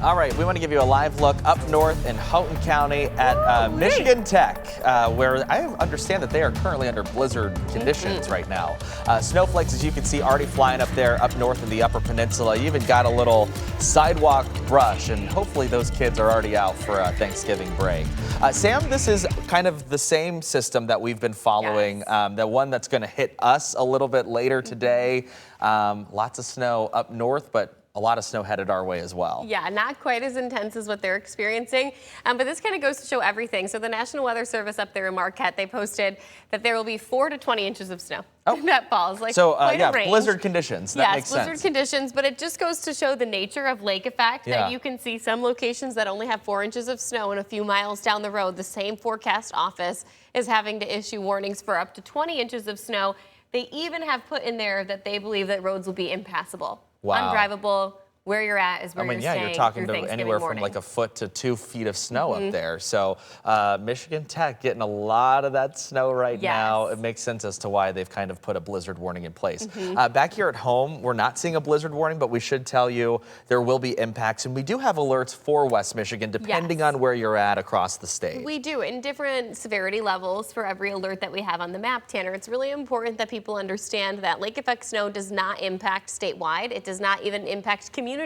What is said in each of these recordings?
All right, we want to give you a live look up north in Houghton County at Michigan Tech, where I understand that they are currently under blizzard conditions right now. Snowflakes, as you can see, already flying up there up north in the Upper Peninsula. You even got a little sidewalk brush, and hopefully those kids are already out for a Thanksgiving break. Sam, this is kind of the same system that we've been following, the one that's going to hit us a little bit later today. Lots of snow up north, but a lot of snow headed our way as well. Yeah, not quite as intense as what they're experiencing, but this kind of goes to show everything. So the National Weather Service up there in Marquette, they posted that there will be 4 to 20 inches of snow that falls. Like, so quite a range. Blizzard conditions. That makes sense. Blizzard conditions, but it just goes to show the nature of lake effect that you can see some locations that only have 4 inches of snow, and a few miles down the road, the same forecast office is having to issue warnings for up to 20 inches of snow. They even have put in there that they believe that roads will be impassable. Wow. Undrivable. Where you're at is where you're staying. You're talking to anywhere morning. from like a foot to 2 feet of snow up there. So Michigan Tech getting a lot of that snow right now. It makes sense as to why they've kind of put a blizzard warning in place. Back here at home, we're not seeing a blizzard warning, but we should tell you there will be impacts. And we do have alerts for West Michigan, depending on where you're at across the state. We do, in different severity levels for every alert that we have on the map, Tanner. It's really important that people understand that lake effect snow does not impact statewide. It does not even impact community-wide.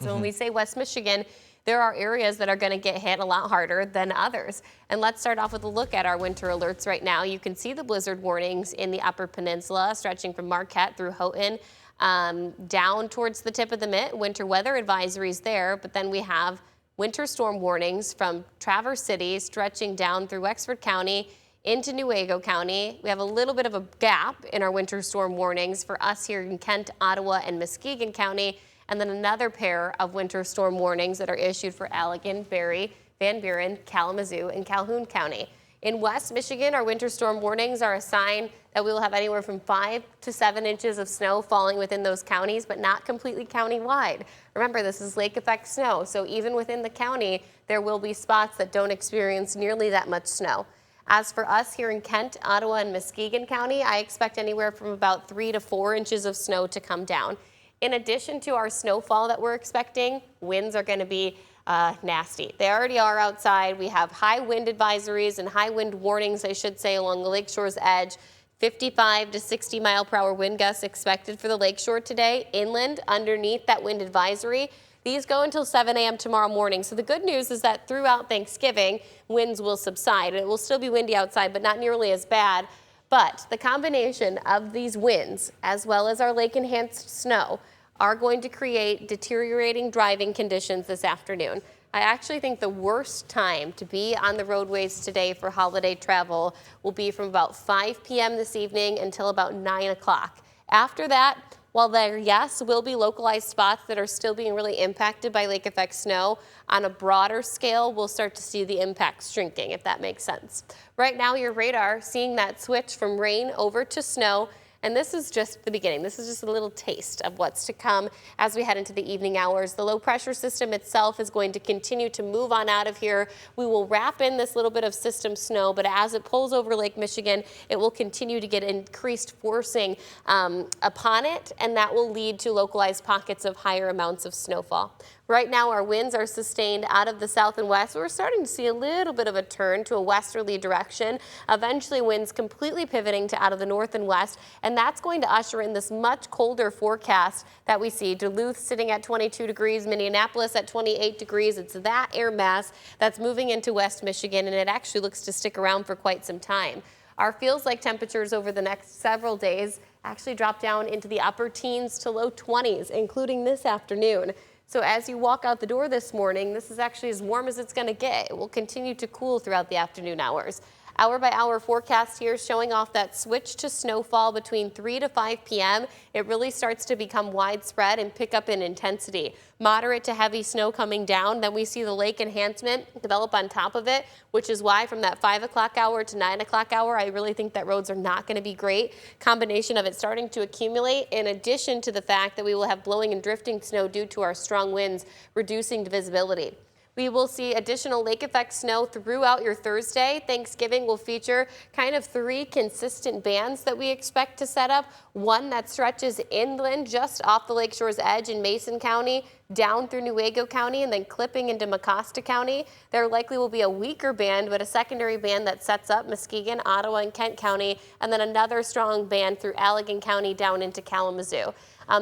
So when we say West Michigan, there are areas that are going to get hit a lot harder than others. And let's start off with a look at our winter alerts right now. You can see the blizzard warnings in the Upper Peninsula, stretching from Marquette through Houghton, down towards the tip of the mitt. Winter weather advisories there, but then we have winter storm warnings from Traverse City, stretching down through Wexford County into Newaygo County. We have a little bit of a gap in our winter storm warnings for us here in Kent, Ottawa, and Muskegon County. And then another pair of winter storm warnings that are issued for Allegan, Barrie, Van Buren, Kalamazoo, and Calhoun County. In West Michigan, our winter storm warnings are a sign that we will have anywhere from 5 to 7 inches of snow falling within those counties, but not completely county-wide. Remember, this is lake effect snow, so even within the county, there will be spots that don't experience nearly that much snow. As for us here in Kent, Ottawa, and Muskegon County, I expect anywhere from about 3 to 4 inches of snow to come down. In addition to our snowfall that we're expecting, winds are going to be nasty. They already are outside. We have high wind advisories and high wind warnings, I should say, along the lakeshore's edge. 55 to 60 mile per hour wind gusts expected for the lakeshore today. Inland, underneath that wind advisory, these go until 7 a.m. tomorrow morning. So the good news is that throughout Thanksgiving, winds will subside. It will still be windy outside, but not nearly as bad. But the combination of these winds, as well as our lake-enhanced snow, are going to create deteriorating driving conditions this afternoon. I actually think the worst time to be on the roadways today for holiday travel will be from about 5 p.m. this evening until about 9 o'clock. After that, while there, yes, will be localized spots that are still being really impacted by lake effect snow, on a broader scale, we'll start to see the impacts shrinking, if that makes sense. Right now, your radar seeing that switch from rain over to snow. And this is just the beginning. This is just a little taste of what's to come as we head into the evening hours. The low pressure system itself is going to continue to move on out of here. We will wrap in this little bit of system snow, but as it pulls over Lake Michigan, it will continue to get increased forcing upon it, and that will lead to localized pockets of higher amounts of snowfall. Right now, our winds are sustained out of the south and west. We're starting to see a little bit of a turn to a westerly direction. Eventually, winds completely pivoting to out of the north and west, and that's going to usher in this much colder forecast that we see. Duluth sitting at 22 degrees, Minneapolis at 28 degrees. It's that air mass that's moving into West Michigan, and it actually looks to stick around for quite some time. Our feels-like temperatures over the next several days actually drop down into the upper teens to low 20s, including this afternoon. So as you walk out the door this morning, this is actually as warm as it's going to get. It will continue to cool throughout the afternoon hours. Hour-by-hour forecast here showing off that switch to snowfall between 3 to 5 p.m. It really starts to become widespread and pick up in intensity. Moderate to heavy snow coming down, then we see the lake enhancement develop on top of it, which is why from that 5 o'clock hour to 9 o'clock hour, I really think that roads are not going to be great. Combination of it starting to accumulate, in addition to the fact that we will have blowing and drifting snow due to our strong winds, reducing visibility. We will see additional lake effect snow throughout your Thursday. Thanksgiving will feature kind of 3 consistent bands that we expect to set up. One that stretches inland just off the lakeshore's edge in Mason County, down through Newaygo County, and then clipping into Mecosta County. There likely will be a weaker band, but a secondary band that sets up Muskegon, Ottawa, and Kent County, and then another strong band through Allegan County down into Kalamazoo.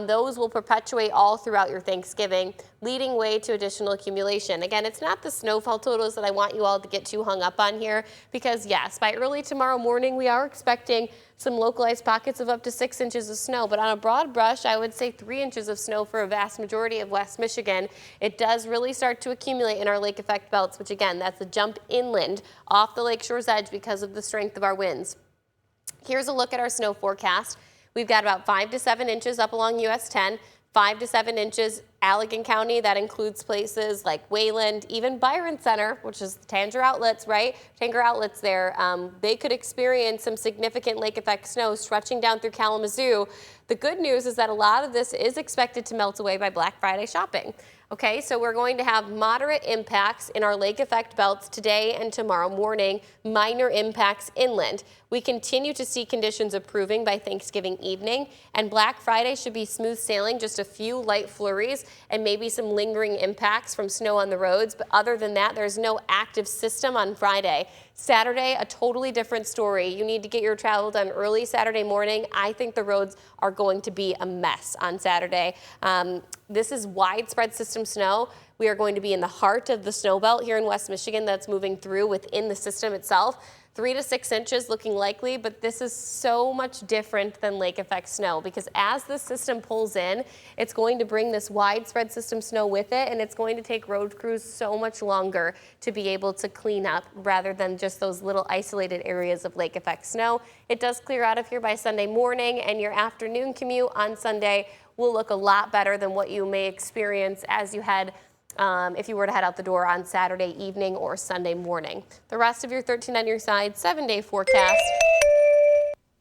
Those will perpetuate all throughout your Thanksgiving, leading way to additional accumulation. Again, it's not the snowfall totals that I want you all to get too hung up on here, because yes, by early tomorrow morning, we are expecting some localized pockets of up to 6 inches of snow, but on a broad brush, I would say 3 inches of snow for a vast majority of West Michigan. It does really start to accumulate in our lake effect belts, which again, that's a jump inland off the lakeshore's edge because of the strength of our winds. Here's a look at our snow forecast. We've got about 5 to 7 inches up along US 10, 5 to 7 inches Allegan County. That includes places like Wayland, even Byron Center, which is Tanger Outlets, right? Tanger Outlets there. They could experience some significant lake effect snow stretching down through Kalamazoo. The good news is that a lot of this is expected to melt away by Black Friday shopping. Okay, so we're going to have moderate impacts in our lake effect belts today and tomorrow morning, minor impacts inland. We continue to see conditions improving by Thanksgiving evening, and Black Friday should be smooth sailing, just a few light flurries and maybe some lingering impacts from snow on the roads. But other than that, there's no active system on Friday. Saturday, a totally different story. You need to get your travel done early Saturday morning. I think the roads are going to be a mess on Saturday. This is widespread system snow. We are going to be in the heart of the snow belt here in West Michigan that's moving through within the system itself. 3 to 6 inches looking likely, but this is so much different than lake effect snow, because as the system pulls in, it's going to bring this widespread system snow with it, and it's going to take road crews so much longer to be able to clean up rather than just those little isolated areas of lake effect snow. It does clear out of here by Sunday morning, and your afternoon commute on Sunday will look a lot better than what you may experience as you head if you were to head out the door on Saturday evening or Sunday morning. The rest of your 13 on your side, 7-day forecast.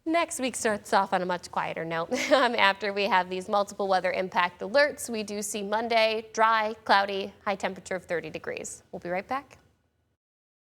Next week starts off on a much quieter note. After we have these multiple weather impact alerts, we do see Monday, dry, cloudy, high temperature of 30 degrees. We'll be right back.